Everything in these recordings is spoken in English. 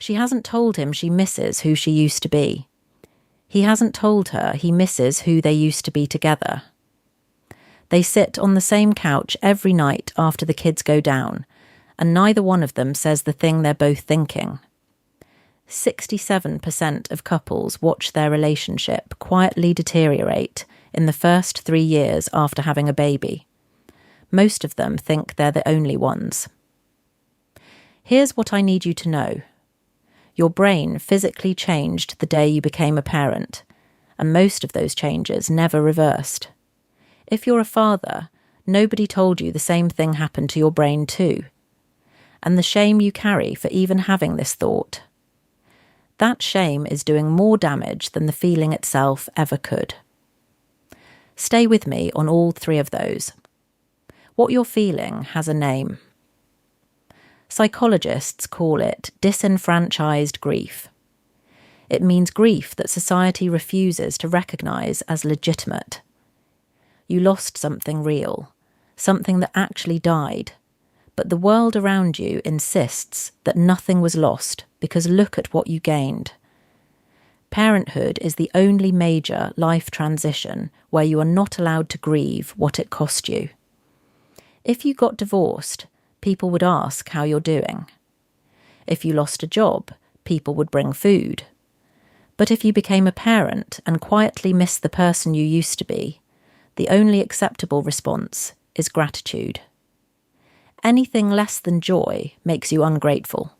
She hasn't told him she misses who she used to be. He hasn't told her he misses who they used to be together. They sit on the same couch every night after the kids go down, and neither one of them says the thing they're both thinking. 67% of couples watch their relationship quietly deteriorate in the first 3 years after having a baby. Most of them think they're the only ones. Here's what I need you to know. Your brain physically changed the day you became a parent, and most of those changes never reversed. If you're a father, nobody told you the same thing happened to your brain too, and the shame you carry for even having this thought. That shame is doing more damage than the feeling itself ever could. Stay with me on all 3 of those. What you're feeling has a name. Psychologists call it disenfranchised grief. It means grief that society refuses to recognise as legitimate. You lost something real, something that actually died, but the world around you insists that nothing was lost because look at what you gained. Parenthood is the only major life transition where you are not allowed to grieve what it cost you. If you got divorced, people would ask how you're doing. If you lost a job, people would bring food. But if you became a parent and quietly missed the person you used to be, the only acceptable response is gratitude. Anything less than joy makes you ungrateful.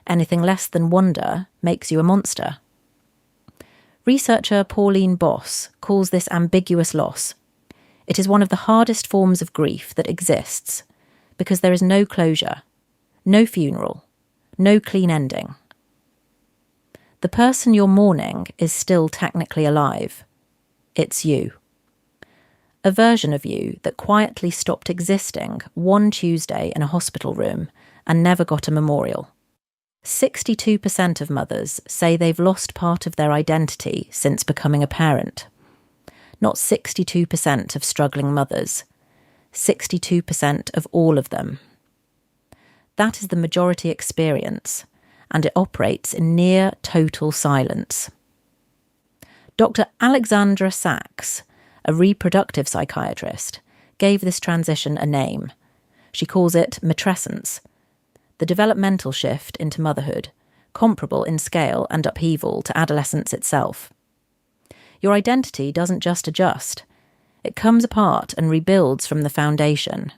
Anything less than wonder makes you a monster. Researcher Pauline Boss calls this ambiguous loss. It is one of the hardest forms of grief that exists, because there is no closure, no funeral, no clean ending. The person you're mourning is still technically alive. It's you. A version of you that quietly stopped existing one Tuesday in a hospital room and never got a memorial. 62% of mothers say they've lost part of their identity since becoming a parent. Not 62% of struggling mothers, 62% of all of them. That is the majority experience, and it operates in near total silence. Dr. Alexandra Sachs, a reproductive psychiatrist, gave this transition a name. She calls it matrescence, the developmental shift into motherhood, comparable in scale and upheaval to adolescence itself. Your identity doesn't just adjust. It comes apart and rebuilds from the foundation.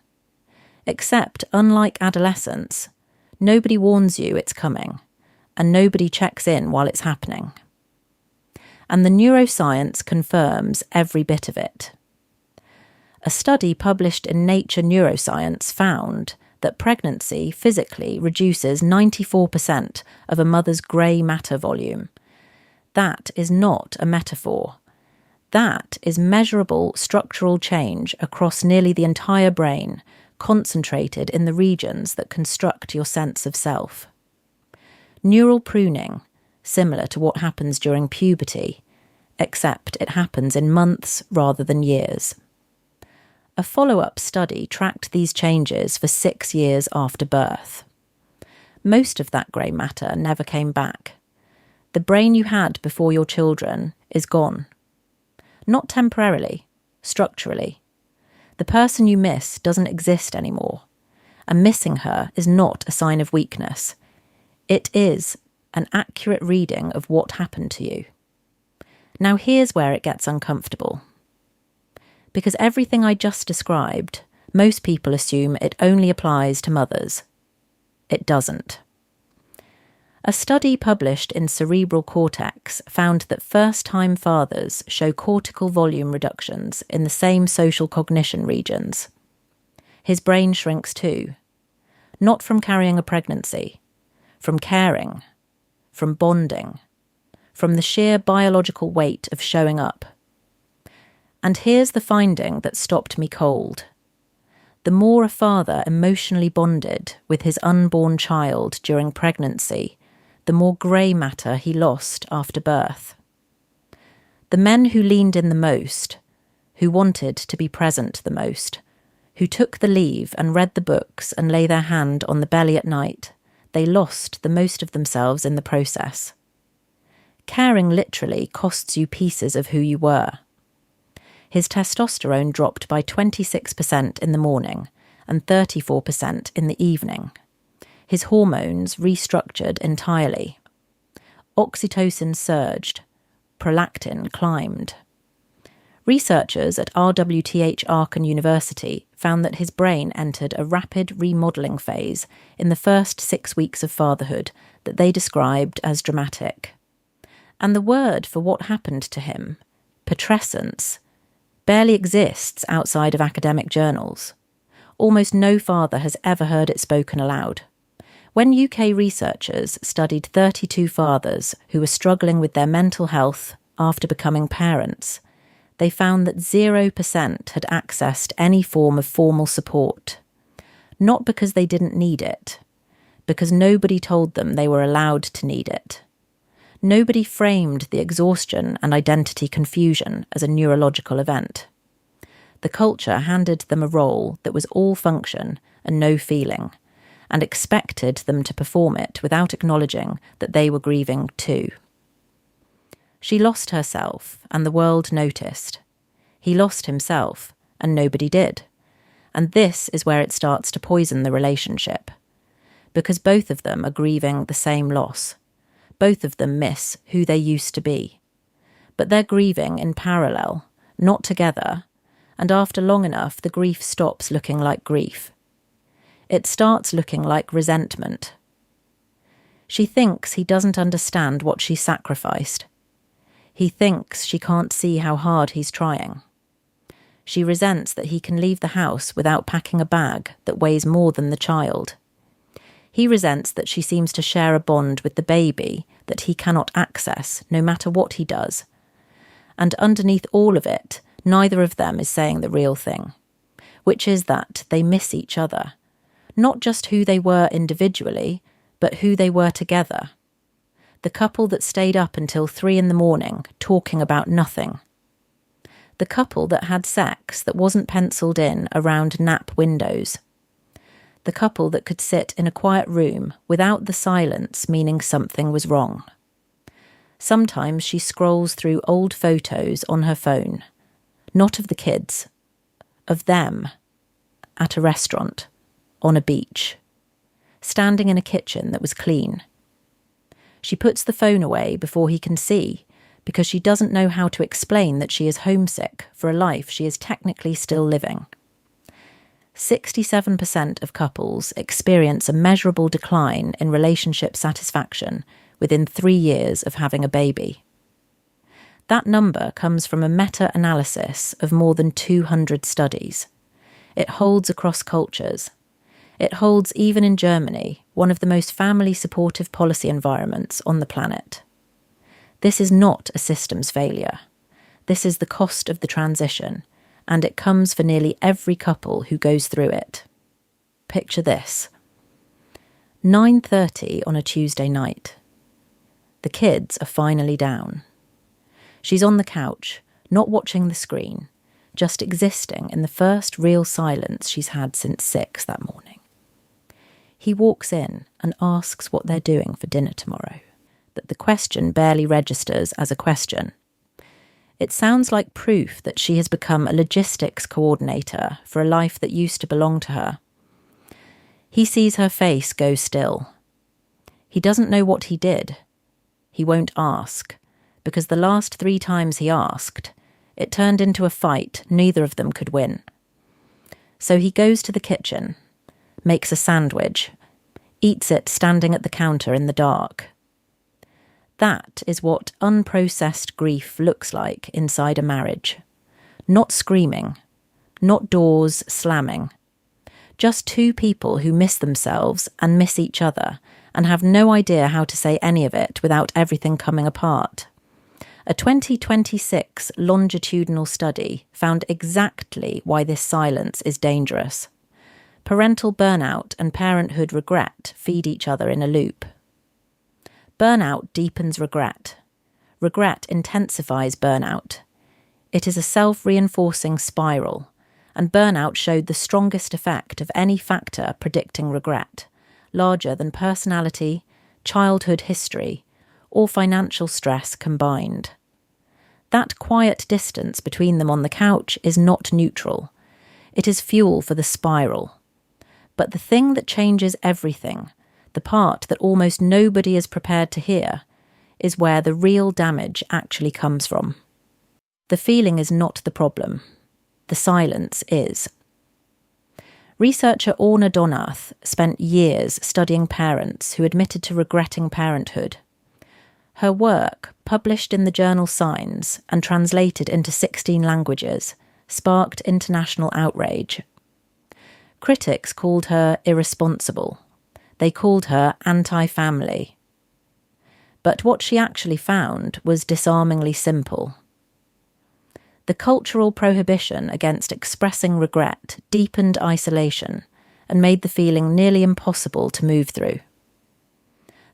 Except, unlike adolescence, nobody warns you it's coming, and nobody checks in while it's happening. And the neuroscience confirms every bit of it. A study published in Nature Neuroscience found that pregnancy physically reduces 94% of a mother's grey matter volume. That is not a metaphor. That is measurable structural change across nearly the entire brain, concentrated in the regions that construct your sense of self. Neural pruning, similar to what happens during puberty, except it happens in months rather than years. A follow-up study tracked these changes for 6 years after birth. Most of that grey matter never came back. The brain you had before your children is gone. Not temporarily, structurally. The person you miss doesn't exist anymore, and missing her is not a sign of weakness. It is an accurate reading of what happened to you. Now here's where it gets uncomfortable. Because everything I just described, most people assume it only applies to mothers. It doesn't. A study published in Cerebral Cortex found that first-time fathers show cortical volume reductions in the same social cognition regions. His brain shrinks too. Not from carrying a pregnancy, from caring, from bonding, from the sheer biological weight of showing up. And here's the finding that stopped me cold. The more a father emotionally bonded with his unborn child during pregnancy, the more grey matter he lost after birth. The men who leaned in the most, who wanted to be present the most, who took the leave and read the books and lay their hand on the belly at night, they lost the most of themselves in the process. Caring literally costs you pieces of who you were. His testosterone dropped by 26% in the morning and 34% in the evening. His hormones restructured entirely. Oxytocin surged. Prolactin climbed. Researchers at RWTH Aachen University found that his brain entered a rapid remodelling phase in the first 6 weeks of fatherhood that they described as dramatic. And the word for what happened to him, matrescence, barely exists outside of academic journals. Almost no father has ever heard it spoken aloud. When UK researchers studied 32 fathers who were struggling with their mental health after becoming parents, they found that 0% had accessed any form of formal support. Not because they didn't need it, because nobody told them they were allowed to need it. Nobody framed the exhaustion and identity confusion as a neurological event. The culture handed them a role that was all function and no feeling, and expected them to perform it without acknowledging that they were grieving too. She lost herself, and the world noticed. He lost himself, and nobody did. And this is where it starts to poison the relationship. Because both of them are grieving the same loss. Both of them miss who they used to be. But they're grieving in parallel, not together, and after long enough the grief stops looking like grief. It starts looking like resentment. She thinks he doesn't understand what she sacrificed. He thinks she can't see how hard he's trying. She resents that he can leave the house without packing a bag that weighs more than the child. He resents that she seems to share a bond with the baby that he cannot access no matter what he does. And underneath all of it, neither of them is saying the real thing, which is that they miss each other. Not just who they were individually, but who they were together. The couple that stayed up until 3 a.m, talking about nothing. The couple that had sex that wasn't penciled in around nap windows. The couple that could sit in a quiet room without the silence meaning something was wrong. Sometimes she scrolls through old photos on her phone, not of the kids, of them, at a restaurant, on a beach, standing in a kitchen that was clean. She puts the phone away before he can see, because she doesn't know how to explain that she is homesick for a life she is technically still living. 67% of couples experience a measurable decline in relationship satisfaction within 3 years of having a baby. That number comes from a meta-analysis of more than 200 studies. It holds across cultures. It holds even in Germany, one of the most family-supportive policy environments on the planet. This is not a systems failure. This is the cost of the transition, and it comes for nearly every couple who goes through it. Picture this. 9:30 on a Tuesday night. The kids are finally down. She's on the couch, not watching the screen, just existing in the first real silence she's had since 6 that morning. He walks in and asks what they're doing for dinner tomorrow, but the question barely registers as a question. It sounds like proof that she has become a logistics coordinator for a life that used to belong to her. He sees her face go still. He doesn't know what he did. He won't ask, because the last 3 times he asked, it turned into a fight neither of them could win. So he goes to the kitchen, makes a sandwich, eats it standing at the counter in the dark. That is what unprocessed grief looks like inside a marriage. Not screaming, not doors slamming. Just 2 people who miss themselves and miss each other and have no idea how to say any of it without everything coming apart. A 2026 longitudinal study found exactly why this silence is dangerous. Parental burnout and parenthood regret feed each other in a loop. Burnout deepens regret. Regret intensifies burnout. It is a self-reinforcing spiral, and burnout showed the strongest effect of any factor predicting regret, larger than personality, childhood history, or financial stress combined. That quiet distance between them on the couch is not neutral. It is fuel for the spiral. But the thing that changes everything, the part that almost nobody is prepared to hear, is where the real damage actually comes from. The feeling is not the problem. The silence is. Researcher Orna Donath spent years studying parents who admitted to regretting parenthood. Her work, published in the journal Signs and translated into 16 languages, sparked international outrage. Critics called her irresponsible. They called her anti-family. But what she actually found was disarmingly simple. The cultural prohibition against expressing regret deepened isolation and made the feeling nearly impossible to move through.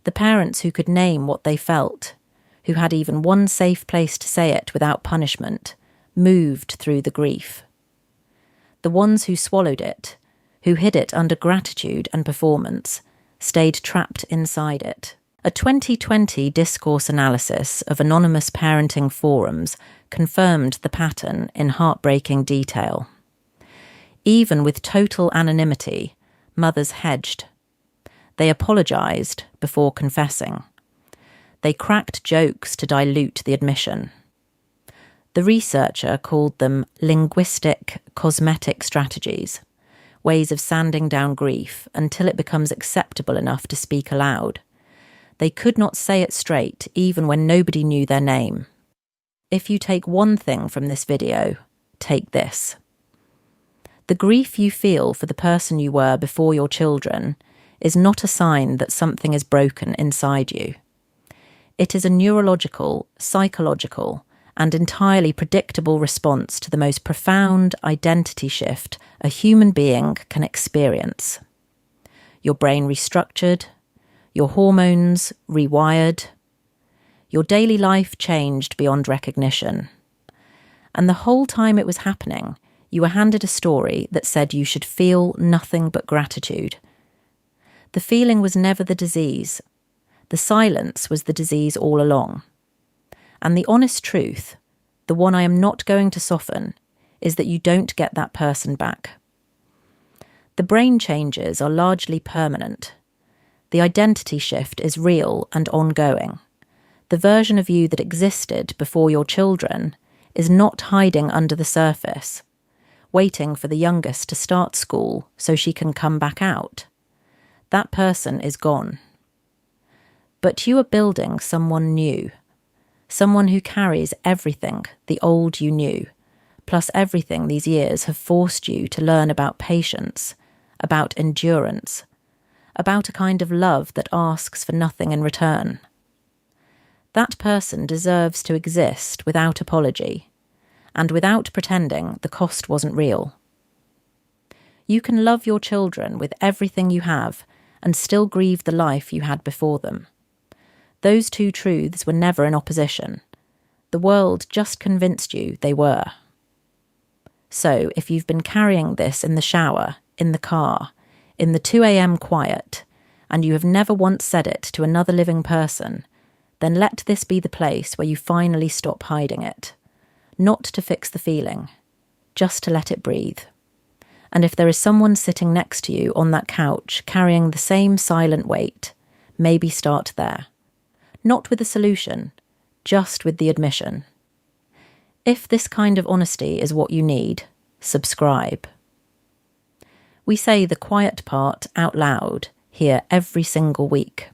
The parents who could name what they felt, who had even one safe place to say it without punishment, moved through the grief. The ones who swallowed it, who hid it under gratitude and performance, stayed trapped inside it. A 2020 discourse analysis of anonymous parenting forums confirmed the pattern in heartbreaking detail. Even with total anonymity, mothers hedged. They apologised before confessing. They cracked jokes to dilute the admission. The researcher called them linguistic cosmetic strategies, ways of sanding down grief until it becomes acceptable enough to speak aloud. They could not say it straight even when nobody knew their name. If you take one thing from this video, take this. The grief you feel for the person you were before your children is not a sign that something is broken inside you. It is a neurological, psychological, and entirely predictable response to the most profound identity shift a human being can experience. Your brain restructured, your hormones rewired, your daily life changed beyond recognition. And the whole time it was happening, you were handed a story that said you should feel nothing but gratitude. The feeling was never the disease. The silence was the disease all along. And the honest truth, the one I am not going to soften, is that you don't get that person back. The brain changes are largely permanent. The identity shift is real and ongoing. The version of you that existed before your children is not hiding under the surface, waiting for the youngest to start school so she can come back out. That person is gone. But you are building someone new, someone who carries everything the old you knew, plus everything these years have forced you to learn about patience, about endurance, about a kind of love that asks for nothing in return. That person deserves to exist without apology, and without pretending the cost wasn't real. You can love your children with everything you have and still grieve the life you had before them. Those two truths were never in opposition. The world just convinced you they were. So if you've been carrying this in the shower, in the car, in the 2 a.m. quiet, and you have never once said it to another living person, then let this be the place where you finally stop hiding it. Not to fix the feeling, just to let it breathe. And if there is someone sitting next to you on that couch carrying the same silent weight, maybe start there. Not with a solution, just with the admission. If this kind of honesty is what you need, subscribe. We say the quiet part out loud here every single week.